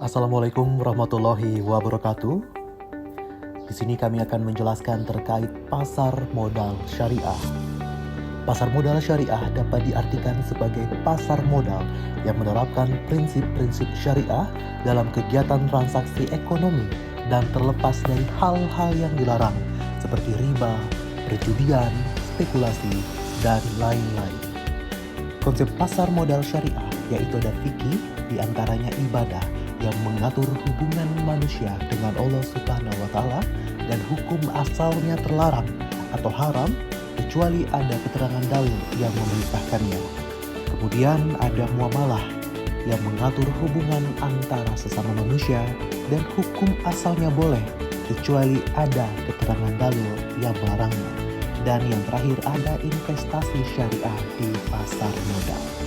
Assalamualaikum warahmatullahi wabarakatuh. Di sini kami akan menjelaskan terkait pasar modal syariah. Pasar modal syariah dapat diartikan sebagai pasar modal yang menerapkan prinsip-prinsip syariah dalam kegiatan transaksi ekonomi dan terlepas dari hal-hal yang dilarang seperti riba, perjudian, spekulasi, dan lain-lain. Konsep pasar modal syariah yaitu ada fikih, diantaranya ibadah yang mengatur hubungan manusia dengan Allah Subhanahu wa Ta'ala, dan hukum asalnya terlarang atau haram kecuali ada keterangan dalil yang memerintahkannya. Kemudian ada muamalah yang mengatur hubungan antara sesama manusia dan hukum asalnya boleh kecuali ada keterangan dalil yang melarangnya. Dan yang terakhir ada investasi syariah di pasar modal.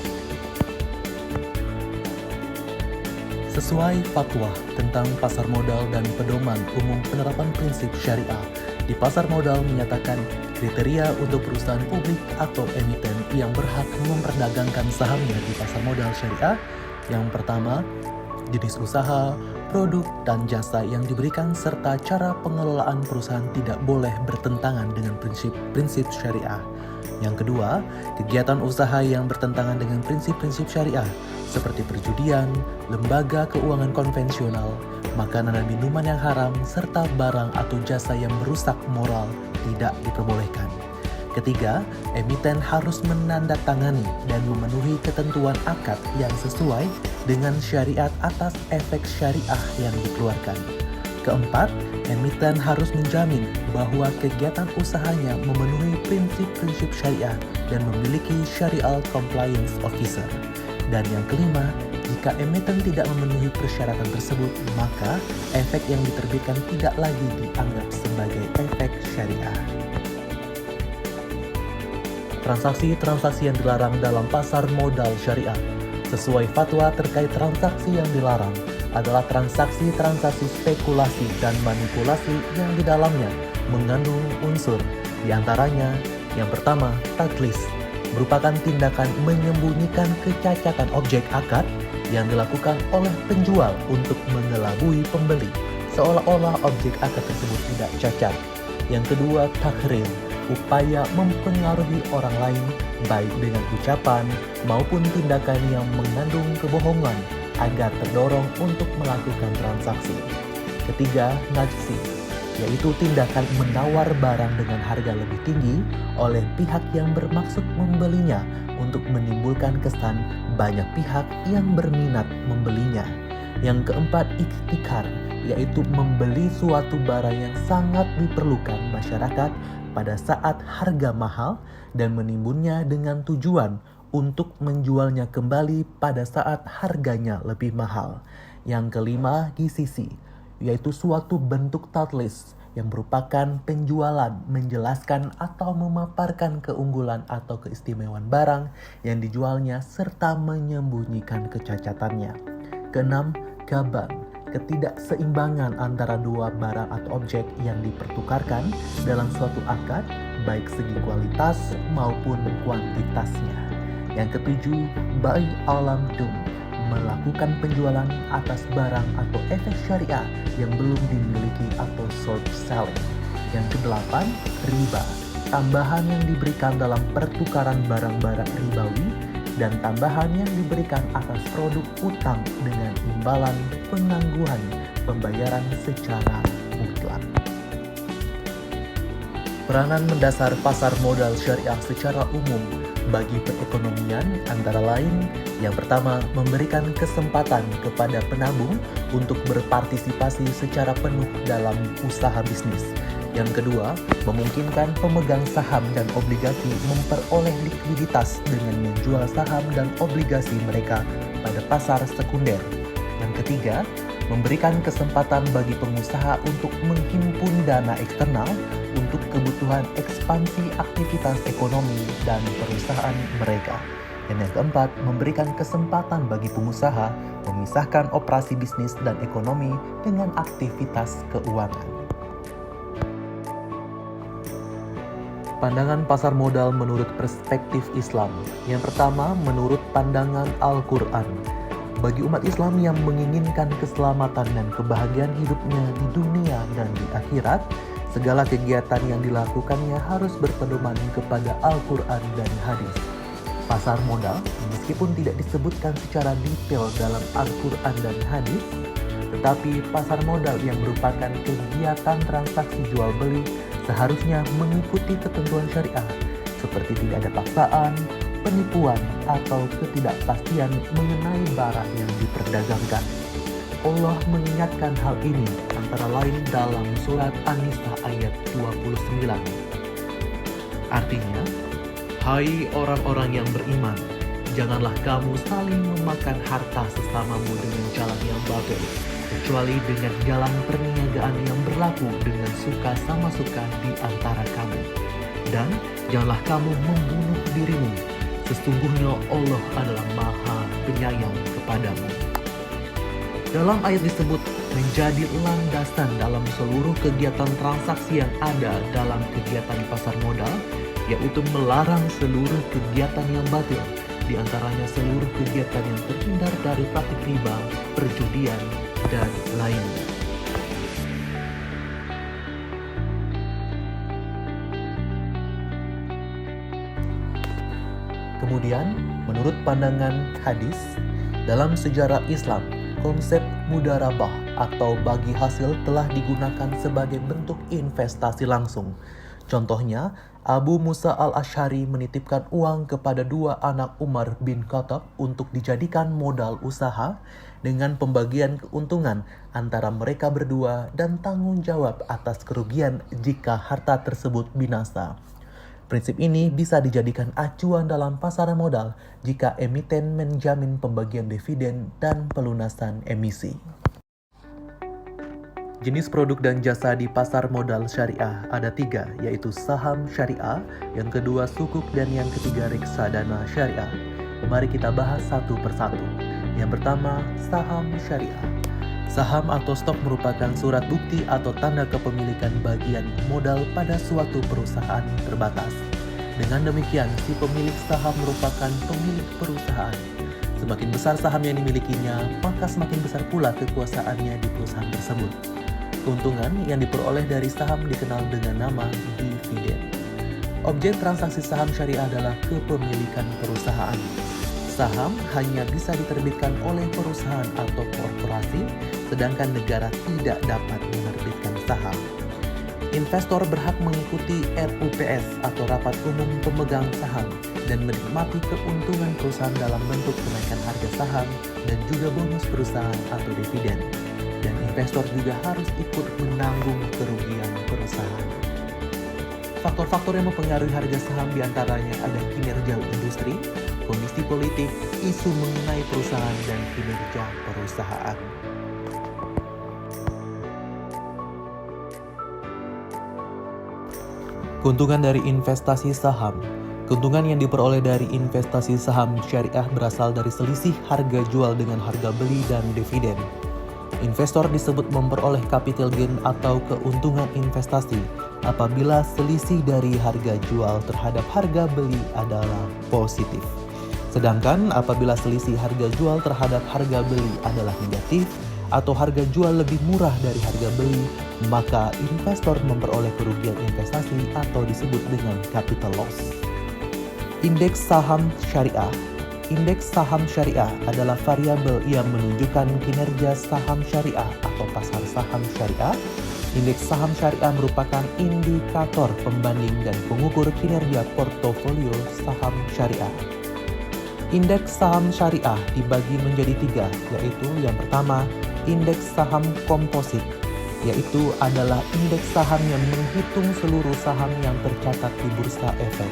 Sesuai fatwa tentang pasar modal dan pedoman umum penerapan prinsip syariah, di pasar modal menyatakan kriteria untuk perusahaan publik atau emiten yang berhak memperdagangkan sahamnya di pasar modal syariah. Yang pertama, jenis usaha, produk, dan jasa yang diberikan serta cara pengelolaan perusahaan tidak boleh bertentangan dengan prinsip-prinsip syariah. Yang kedua, kegiatan usaha yang bertentangan dengan prinsip-prinsip syariah seperti perjudian, lembaga keuangan konvensional, makanan dan minuman yang haram, serta barang atau jasa yang merusak moral tidak diperbolehkan. Ketiga, emiten harus menandatangani dan memenuhi ketentuan akad yang sesuai dengan syariat atas efek syariah yang dikeluarkan. Keempat, emiten harus menjamin bahwa kegiatan usahanya memenuhi prinsip-prinsip syariah dan memiliki Syariah Compliance Officer. Dan yang kelima, jika emiten tidak memenuhi persyaratan tersebut, maka efek yang diterbitkan tidak lagi dianggap sebagai efek syariah. Transaksi-transaksi yang dilarang dalam pasar modal syariah. Sesuai fatwa terkait transaksi yang dilarang adalah transaksi-transaksi spekulasi dan manipulasi yang di dalamnya mengandung unsur, diantaranya yang pertama, tadlis, merupakan tindakan menyembunyikan kecacatan objek akad yang dilakukan oleh penjual untuk mengelabui pembeli, seolah-olah objek akad tersebut tidak cacat. Yang kedua, takhrir, upaya mempengaruhi orang lain baik dengan ucapan maupun tindakan yang mengandung kebohongan agar terdorong untuk melakukan transaksi. Ketiga, najsi, yaitu tindakan menawar barang dengan harga lebih tinggi oleh pihak yang bermaksud membelinya untuk menimbulkan kesan banyak pihak yang berminat membelinya. Yang keempat, iktikar, yaitu membeli suatu barang yang sangat diperlukan masyarakat pada saat harga mahal dan menimbunnya dengan tujuan untuk menjualnya kembali pada saat harganya lebih mahal. Yang kelima, gisisi, yaitu suatu bentuk tadlis yang merupakan penjualan menjelaskan atau memaparkan keunggulan atau keistimewaan barang yang dijualnya serta menyembunyikan kecacatannya. Keenam, gaban, ketidakseimbangan antara dua barang atau objek yang dipertukarkan dalam suatu akad, baik segi kualitas maupun kuantitasnya. Yang ketujuh, bai alam dum, melakukan penjualan atas barang atau efek syariah yang belum dimiliki atau short selling. Yang kedelapan, riba, tambahan yang diberikan dalam pertukaran barang-barang ribawi dan tambahan yang diberikan atas produk utang dengan imbalan penangguhan pembayaran secara mutlak. Peranan mendasar pasar modal syariah secara umum bagi perekonomian antara lain, yang pertama, memberikan kesempatan kepada penabung untuk berpartisipasi secara penuh dalam usaha bisnis. Yang kedua, memungkinkan pemegang saham dan obligasi memperoleh likuiditas dengan menjual saham dan obligasi mereka pada pasar sekunder. Yang ketiga, memberikan kesempatan bagi pengusaha untuk menghimpun dana eksternal untuk kebutuhan ekspansi aktivitas ekonomi dan perusahaan mereka. Dan yang keempat, memberikan kesempatan bagi pengusaha memisahkan operasi bisnis dan ekonomi dengan aktivitas keuangan. Pandangan pasar modal menurut perspektif Islam. Yang pertama, menurut pandangan Al-Quran. Bagi umat Islam yang menginginkan keselamatan dan kebahagiaan hidupnya di dunia dan di akhirat, segala kegiatan yang dilakukannya harus berpedoman kepada Al-Quran dan hadis. Pasar modal, meskipun tidak disebutkan secara detail dalam Al-Quran dan hadis, tetapi pasar modal yang merupakan kegiatan transaksi jual beli seharusnya mengikuti ketentuan syariah, seperti tidak ada paksaan, penipuan, atau ketidakpastian mengenai barang yang diperdagangkan. Allah mengingatkan hal ini antara lain dalam surat An-Nisa ayat 29. Artinya, hai orang-orang yang beriman, janganlah kamu saling memakan harta sesamamu dengan jalan yang batil, kecuali dengan jalan perniagaan yang berlaku dengan suka sama suka di antara kamu. Dan janganlah kamu membunuh dirimu, sesungguhnya Allah adalah Maha Penyayang kepadamu. Dalam ayat disebut menjadi landasan dalam seluruh kegiatan transaksi yang ada dalam kegiatan pasar modal, yaitu melarang seluruh kegiatan yang batil, di antaranya seluruh kegiatan yang terhindar dari praktik riba, perjudian, dan lainnya. Kemudian, menurut pandangan hadis, dalam sejarah Islam, konsep mudarabah atau bagi hasil telah digunakan sebagai bentuk investasi langsung. Contohnya, Abu Musa al-Asy'ari menitipkan uang kepada dua anak Umar bin Khattab untuk dijadikan modal usaha dengan pembagian keuntungan antara mereka berdua dan tanggung jawab atas kerugian jika harta tersebut binasa. Prinsip ini bisa dijadikan acuan dalam pasar modal jika emiten menjamin pembagian dividen dan pelunasan emisi. Jenis produk dan jasa di pasar modal syariah ada 3, yaitu saham syariah, yang kedua sukuk, dan yang ketiga reksadana syariah. Mari kita bahas satu persatu. Yang pertama, saham syariah. Saham atau stok merupakan surat bukti atau tanda kepemilikan bagian modal pada suatu perusahaan terbatas. Dengan demikian, si pemilik saham merupakan pemilik perusahaan. Semakin besar saham yang dimilikinya, maka semakin besar pula kekuasaannya di perusahaan tersebut. Keuntungan yang diperoleh dari saham dikenal dengan nama dividen. Objek transaksi saham syariah adalah kepemilikan perusahaan. Saham hanya bisa diterbitkan oleh perusahaan atau korporasi, sedangkan negara tidak dapat menerbitkan saham. Investor berhak mengikuti RUPS atau Rapat Umum Pemegang Saham dan menikmati keuntungan perusahaan dalam bentuk kenaikan harga saham dan juga bonus perusahaan atau dividen. Dan investor juga harus ikut menanggung kerugian perusahaan. Faktor-faktor yang mempengaruhi harga saham diantaranya ada kinerja industri, kondisi politik, isu mengenai perusahaan, dan kinerja perusahaan. Keuntungan dari investasi saham. Keuntungan yang diperoleh dari investasi saham syariah berasal dari selisih harga jual dengan harga beli dan dividen. Investor disebut memperoleh capital gain atau keuntungan investasi apabila selisih dari harga jual terhadap harga beli adalah positif. Sedangkan apabila selisih harga jual terhadap harga beli adalah negatif atau harga jual lebih murah dari harga beli, maka investor memperoleh kerugian investasi atau disebut dengan capital loss. Indeks saham syariah. Indeks saham syariah adalah variabel yang menunjukkan kinerja saham syariah atau pasar saham syariah. Indeks saham syariah merupakan indikator pembanding dan pengukur kinerja portofolio saham syariah. Indeks saham syariah dibagi menjadi 3, yaitu yang pertama, indeks saham komposit, yaitu adalah indeks saham yang menghitung seluruh saham yang tercatat di Bursa Efek.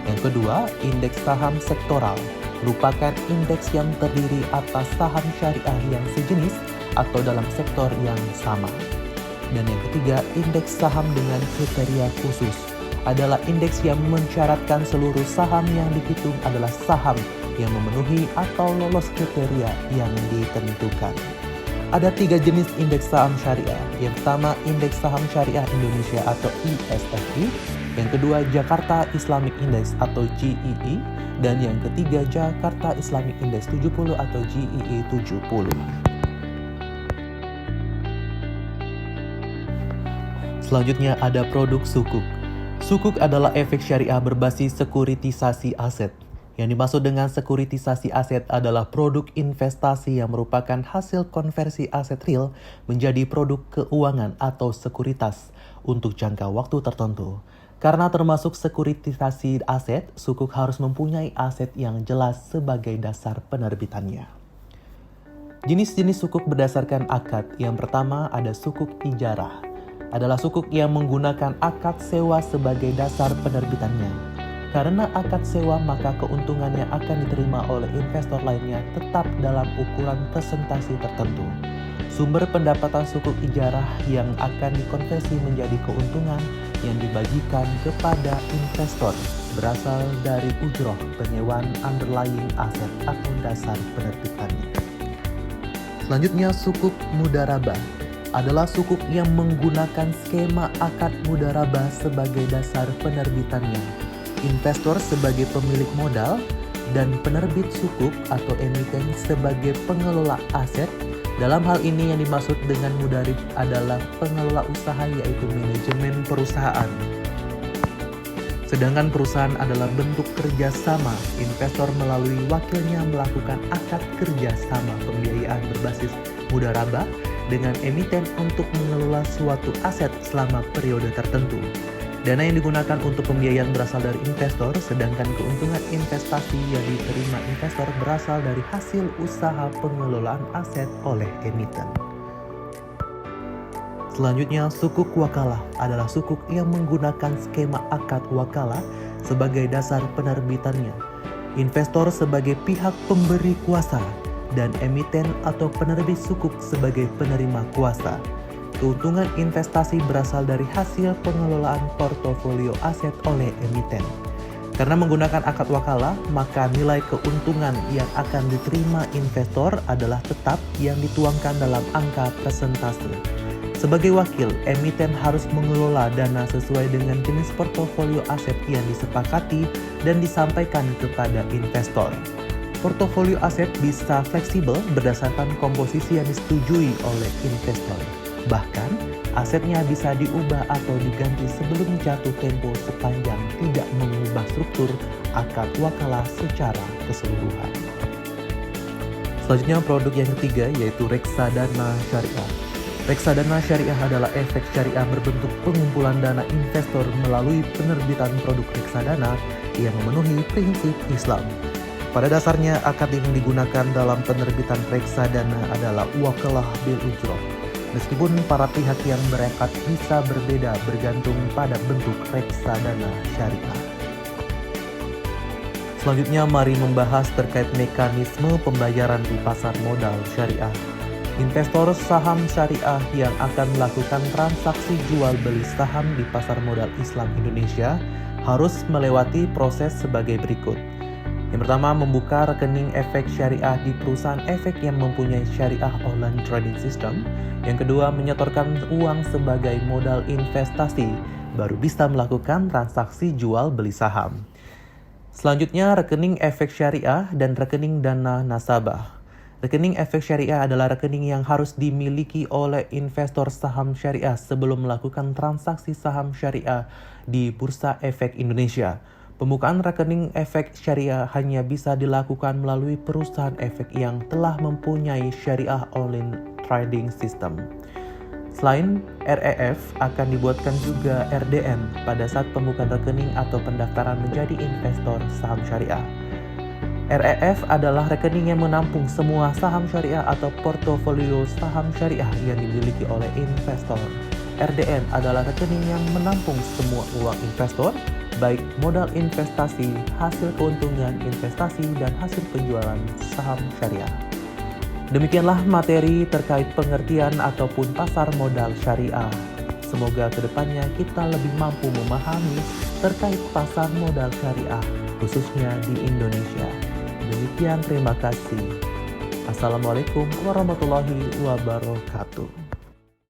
Yang kedua, indeks saham sektoral, merupakan indeks yang terdiri atas saham syariah yang sejenis atau dalam sektor yang sama. Dan yang ketiga, indeks saham dengan kriteria khusus, adalah indeks yang mensyaratkan seluruh saham yang dihitung adalah saham yang memenuhi atau lolos kriteria yang ditentukan. Ada 3 jenis indeks saham syariah. Yang pertama, Indeks Saham Syariah Indonesia atau ISSI. Yang kedua, Jakarta Islamic Index atau GII. dan yang ketiga Jakarta Islamic Index 70 atau GII 70. Selanjutnya ada produk sukuk. Sukuk adalah efek syariah berbasis sekuritisasi aset. Yang dimaksud dengan sekuritisasi aset adalah produk investasi yang merupakan hasil konversi aset real menjadi produk keuangan atau sekuritas untuk jangka waktu tertentu. Karena termasuk sekuritisasi aset, sukuk harus mempunyai aset yang jelas sebagai dasar penerbitannya. Jenis-jenis sukuk berdasarkan akad. Yang pertama ada sukuk ijarah. Adalah sukuk yang menggunakan akad sewa sebagai dasar penerbitannya. Karena akad sewa, maka keuntungan yang akan diterima oleh investor lainnya tetap dalam ukuran presentasi tertentu. Sumber pendapatan sukuk ijarah yang akan dikonversi menjadi keuntungan yang dibagikan kepada investor berasal dari ujroh penyewaan underlying aset atau dasar penerbitannya. Selanjutnya sukuk mudharabah adalah sukuk yang menggunakan skema akad mudharabah sebagai dasar penerbitannya. Investor sebagai pemilik modal dan penerbit sukuk atau emiten sebagai pengelola aset. Dalam hal ini yang dimaksud dengan mudarib adalah pengelola usaha yaitu manajemen perusahaan. Sedangkan perusahaan adalah bentuk kerjasama. Investor melalui wakilnya melakukan akad kerjasama pembiayaan berbasis mudharabah dengan emiten untuk mengelola suatu aset selama periode tertentu. Dana yang digunakan untuk pembiayaan berasal dari investor, sedangkan keuntungan investasi yang diterima investor berasal dari hasil usaha pengelolaan aset oleh emiten. Selanjutnya, sukuk wakalah adalah sukuk yang menggunakan skema akad wakalah sebagai dasar penerbitannya. Investor sebagai pihak pemberi kuasa dan emiten atau penerbit sukuk sebagai penerima kuasa. Keuntungan investasi berasal dari hasil pengelolaan portofolio aset oleh emiten. Karena menggunakan akad wakalah, maka nilai keuntungan yang akan diterima investor adalah tetap yang dituangkan dalam angka persentase. Sebagai wakil, emiten harus mengelola dana sesuai dengan jenis portofolio aset yang disepakati dan disampaikan kepada investor. Portofolio aset bisa fleksibel berdasarkan komposisi yang disetujui oleh investor. Bahkan, asetnya bisa diubah atau diganti sebelum jatuh tempo sepanjang tidak mengubah struktur akad wakalah secara keseluruhan. Selanjutnya produk yang ketiga yaitu reksadana syariah. Reksadana syariah adalah efek syariah berbentuk pengumpulan dana investor melalui penerbitan produk reksadana yang memenuhi prinsip Islam. Pada dasarnya, akad yang digunakan dalam penerbitan reksadana adalah wakalah bil ujroh. Meskipun para pihak yang berakad bisa berbeda bergantung pada bentuk reksadana syariah. Selanjutnya mari membahas terkait mekanisme pembayaran di pasar modal syariah. Investor saham syariah yang akan melakukan transaksi jual beli saham di pasar modal Islam Indonesia harus melewati proses sebagai berikut. Yang pertama, membuka rekening efek syariah di perusahaan efek yang mempunyai syariah online trading system. Yang kedua, menyetorkan uang sebagai modal investasi, baru bisa melakukan transaksi jual beli saham. Selanjutnya, rekening efek syariah dan rekening dana nasabah. Rekening efek syariah adalah rekening yang harus dimiliki oleh investor saham syariah sebelum melakukan transaksi saham syariah di Bursa Efek Indonesia. Pembukaan rekening efek syariah hanya bisa dilakukan melalui perusahaan efek yang telah mempunyai syariah online trading system. Selain REF, akan dibuatkan juga RDN pada saat pembukaan rekening atau pendaftaran menjadi investor saham syariah. REF adalah rekening yang menampung semua saham syariah atau portofolio saham syariah yang dimiliki oleh investor. RDN adalah rekening yang menampung semua uang investor, baik modal investasi, hasil keuntungan investasi, dan hasil penjualan saham syariah. Demikianlah materi terkait pengertian ataupun pasar modal syariah. Semoga kedepannya kita lebih mampu memahami terkait pasar modal syariah, khususnya di Indonesia. Demikian, terima kasih. Assalamualaikum warahmatullahi wabarakatuh.